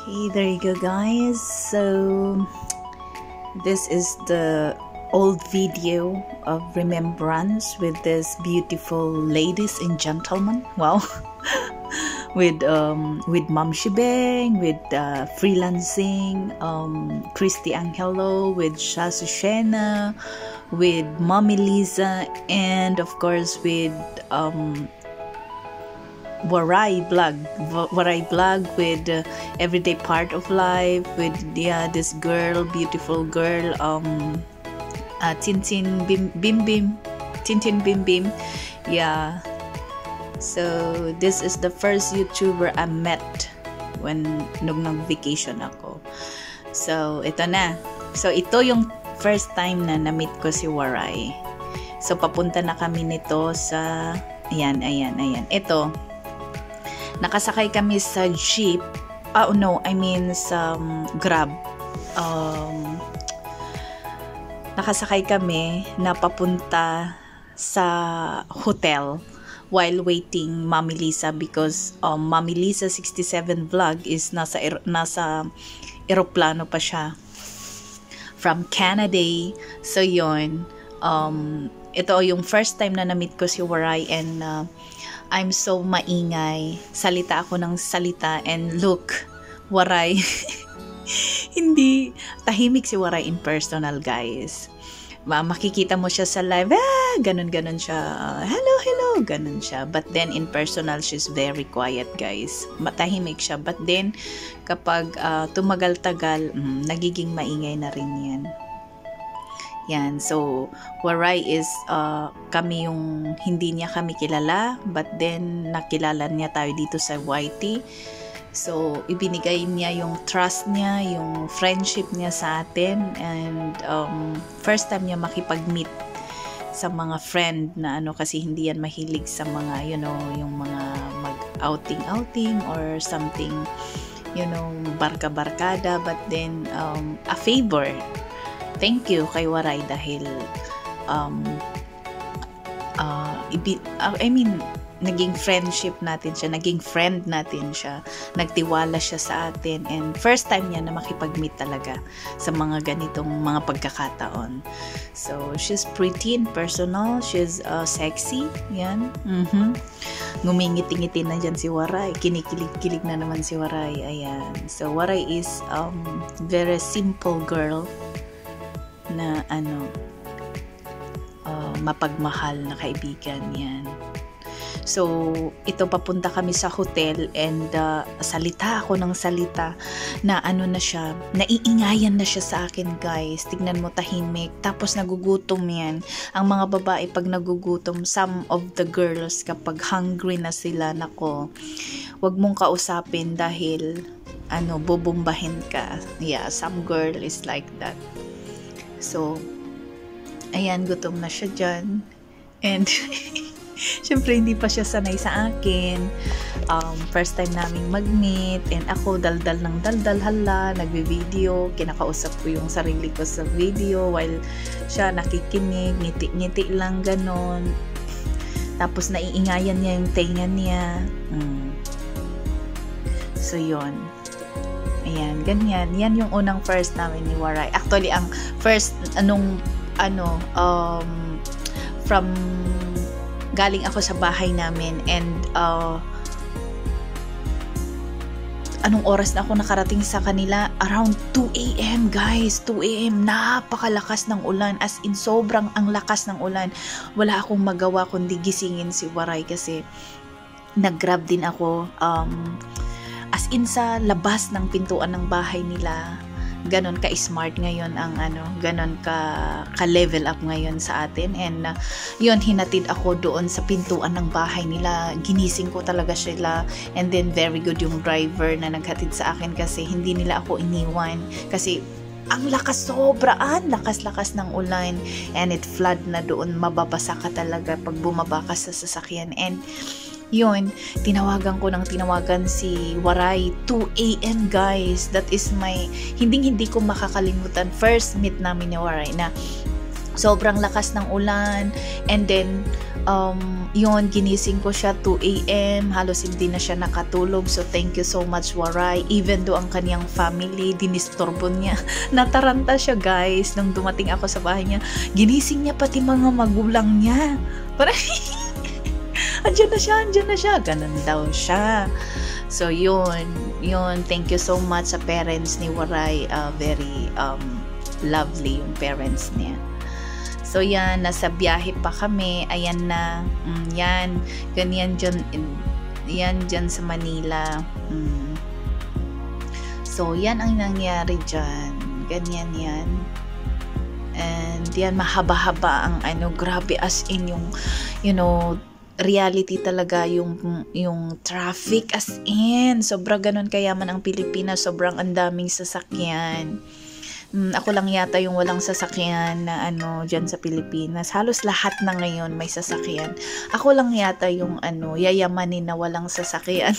Okay, there you go, guys. So this is the old video of remembrance with this beautiful ladies and gentlemen. Wow. with Mom Shebang, with freelancing, Christy Angelo, with Shasushena, with Mommy Lisa, and of course with Waray Vlog with Everyday Part of Life, with this girl, beautiful girl, Tintin Bim Bim. Yeah. So this is the first YouTuber I met when nag-vacation ako. So ito na. So ito yung first time na na-meet ko si Waray. So papunta na kami nito sa ayan. Ito. Nakasakay kami sa jeep. Sa Grab. Nakasakay kami na papunta sa hotel while waiting Mommy Lisa, because Mommy Lisa 67 vlog is nasa eroplano pa siya from Canada. So yon, ito yung first time na na-meet ko si Waray, and I'm so maingay, salita ako ng salita, and look, Waray hindi tahimik si Waray in personal, guys. Makikita mo siya sa live, ganun siya, hello, ganun siya. But then in personal, she's very quiet, guys. Matahimik siya. But then kapag tumagal-tagal, nagiging maingay na rin yan. Yan. So Waray is kami yung hindi niya kami kilala, but then nakilala niya tayo dito sa YT. So, ibinigay niya yung trust niya, yung friendship niya sa atin, and first time niya makipag-meet sa mga friend na kasi hindi yan mahilig sa mga, yung mga mag-outing or something, barka-barkada, but then a favor. Thank you kay Waray dahil naging friendship natin siya, naging friend natin siya, nagtiwala siya sa atin, and first time niya na makipag-meet talaga sa mga ganitong mga pagkakataon. So, she's pretty and personal, she's sexy, yan. Ngumingiti-ngiti na dyan si Waray, kinikilig-kilig na naman si Waray, ayan. So, Waray is very simple girl na mapagmahal na kaibigan, yan. So, ito papunta kami sa hotel, and salita ako ng salita na na siya, naiingayan na siya sa akin, guys. Tignan mo, tahimik. Tapos nagugutom yan. Ang mga babae pag nagugutom, some of the girls kapag hungry na sila, nako, wag mong kausapin dahil bobombahin ka. Yeah, some girl is like that. So, ayan, gutom na siya dyan. And syempre hindi pa siya sanay sa akin. First time naming mag-meet, and ako daldal ng daldal, hala, nagbe-video, kinakausap ko yung sarili ko sa video while siya nakikinig, ngiti-ngiti lang, ganon. Tapos naiingayan niya yung tenga niya. So yon, ayan, ganyan. Yan yung unang first namin ni Waray. Actually, ang first from galing ako sa bahay namin, and anong oras na ako nakarating sa kanila? Around 2 a.m. guys, 2 a.m. Napakalakas ng ulan, as in sobrang ang lakas ng ulan. Wala akong magawa kundi gisingin si Waray, kasi nag-grab din ako as in sa labas ng pintuan ng bahay nila. Ganon ka-smart ngayon ang ganon ka-level up ngayon sa atin, and yun, hinatid ako doon sa pintuan ng bahay nila, ginising ko talaga sila, and then very good yung driver na naghatid sa akin, kasi hindi nila ako iniwan, kasi ang lakas, sobraan lakas ng ulan, and it flood na doon, mababasa ka talaga pag bumaba ka sa sasakyan. And yun, tinawagan si Waray, 2 a.m. guys. That is my hindi ko makakalimutan first meet namin ni Waray, na sobrang lakas ng ulan, and then yun, ginising ko siya 2 a.m. halos hindi na siya nakatulog. So thank you so much, Waray. Even though ang kaniyang family dinisturbo niya, nataranta siya, guys. Nung dumating ako sa bahay niya, ginising niya pati mga magulang niya. Para andyan na siya, ganun daw siya. So yun, thank you so much sa parents ni Waray. Very lovely yung parents niya. So yan, nasa biyahe pa kami. Ayan na, yan, ganyan dyan, yan dyan sa Manila. So yan ang nangyari dyan, ganyan yan. And yan, mahaba-haba ang grabe, as in yung, reality talaga yung traffic, as in sobra ganun kayaman ang Pilipinas, sobrang andaming sasakyan. Ako lang yata yung walang sasakyan na dyan sa Pilipinas. Halos lahat na ngayon may sasakyan. Ako lang yata yung yayamanin na walang sasakyan.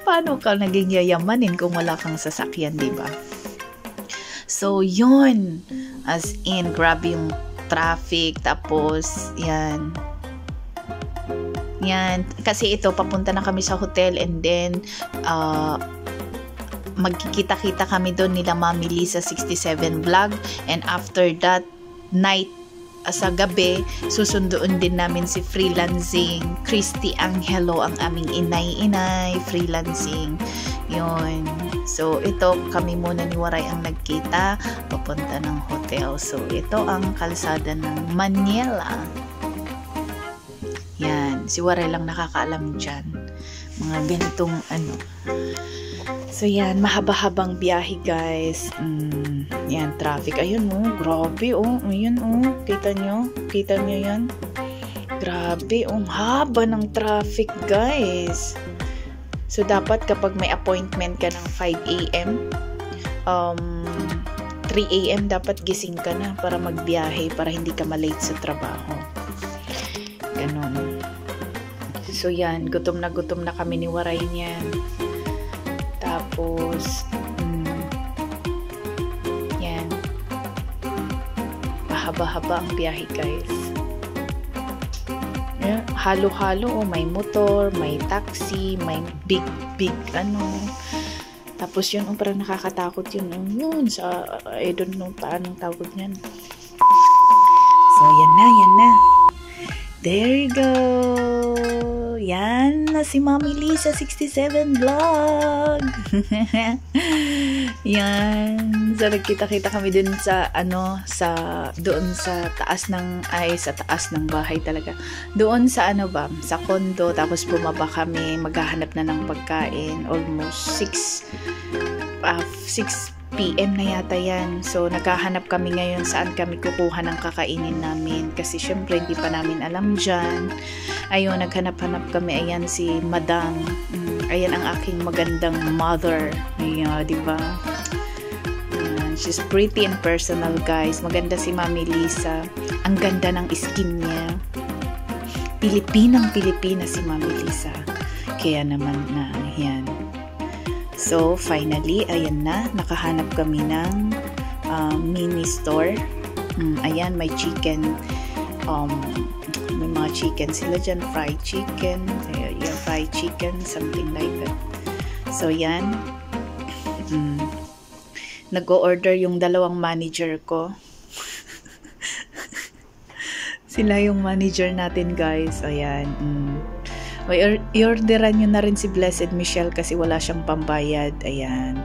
Paano ka naging yayamanin kung wala kang sasakyan, di ba? So yun, as in grabe yung traffic. Tapos yan, kasi ito, papunta na kami sa hotel, and then magkikita-kita kami doon nila Mami Lisa 67 vlog, and after that night, sa gabi, susunduin din namin si freelancing Christy Angelo, ang aming inay freelancing. Yun, so ito, kami muna ni Waray ang nagkita papunta ng hotel. So ito ang kalsada ng Manila. Yan, si Waray lang nakakaalam dyan mga ganitong So yan, mahaba-habang biyahe, guys. Yan, traffic. Ayun, grabe, ayun, kita nyo yan. Grabe, haba ng traffic, guys. So dapat kapag may appointment ka ng 5 a.m., 3 a.m. dapat gising ka na para magbiyahe, para hindi ka malate sa trabaho. Ganon. So yan, gutom na kami ni Waray niyan. Tapos yan, mahaba-haba ang biyahe, guys. Yan, halo-halo, may motor, may taxi, may big tapos yun, parang nakakatakot yun sa, I don't know paanong tawag niyan. So yan na, there you go. Yan na si Mami Lisa 67 vlog. Yan. So nagkita-kita kami dun sa doon sa taas ng bahay talaga. Doon sa sa condo, tapos bumaba kami, maghahanap na ng pagkain. Almost 6 p.m. na yata yan. So, naghahanap kami ngayon saan kami kukuha ng kakainin namin. Kasi, syempre, hindi pa namin alam dyan. Ayun, naghanap-hanap kami. Ayan, si Madam. Ayan ang aking magandang mother. Ayan, diba? She's pretty and personal, guys. Maganda si Mami Lisa. Ang ganda ng skin niya. Pilipinang-Pilipina si Mami Lisa. Kaya naman na, yan. So, finally, ayan na, nakahanap kami ng mini store. Ayan, may chicken. May mga chicken sila dyan, fried chicken. Fried chicken, something like that. So, yan. Nag-o-order yung dalawang manager ko. Sila yung manager natin, guys. Ayan. I-orderan nyo na rin si Blessed Michelle kasi wala siyang pambayad. Ayan.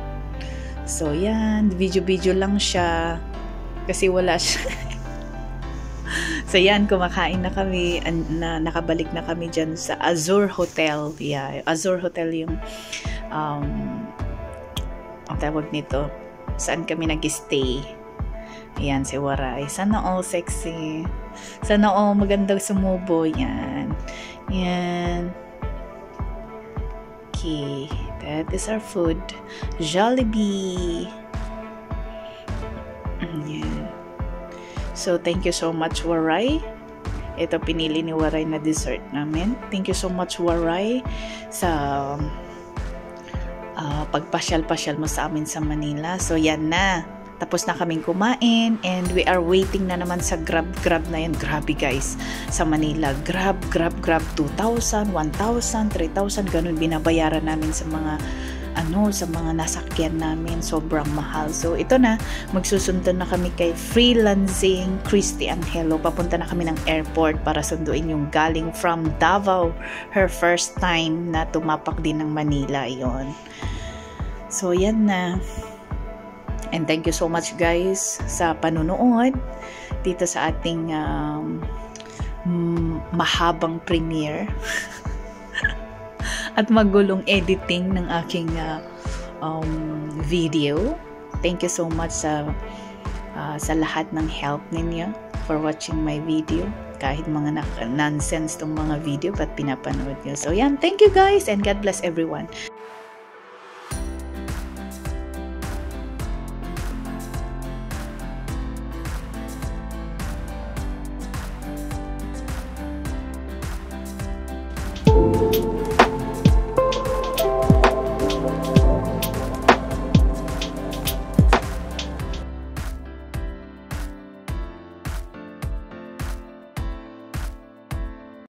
So, yan. Video lang siya. Kasi wala siya. So, yan. Kumakain na kami. Nakabalik na kami dyan sa Azure Hotel. Yeah. Azure Hotel yung ang tawag nito. Saan kami nag-stay. Ayan, si Waray. Sana all sexy. Sana all magandang sumubo. Yan. Yan. Okay. That is our food. Jollibee. Yan. So, thank you so much, Waray. Ito pinili ni Waray na dessert namin. Thank you so much, Waray, sa pagpasyal-pasyal mo sa amin sa Manila. So, yan na. tapos na kaming kumain and we are waiting na naman sa Grab na yun. Grabe guys, sa Manila, Grab 2,000, 1,000, 3,000, ganun binabayaran namin sa mga sa mga nasakyan namin, sobrang mahal. So ito na, magsusundo na kami kay Freelancing Christy Angelo. Papunta na kami ng airport para sunduin yung galing from Davao, her first time na tumapak din ng Manila yon. So yan na. And thank you so much guys sa panunood dito sa ating mahabang premiere at magulong editing ng aking video. Thank you so much sa lahat ng help ninyo for watching my video. Kahit mga nonsense tong mga video, but pinapanood nyo. So yan, thank you guys and God bless everyone.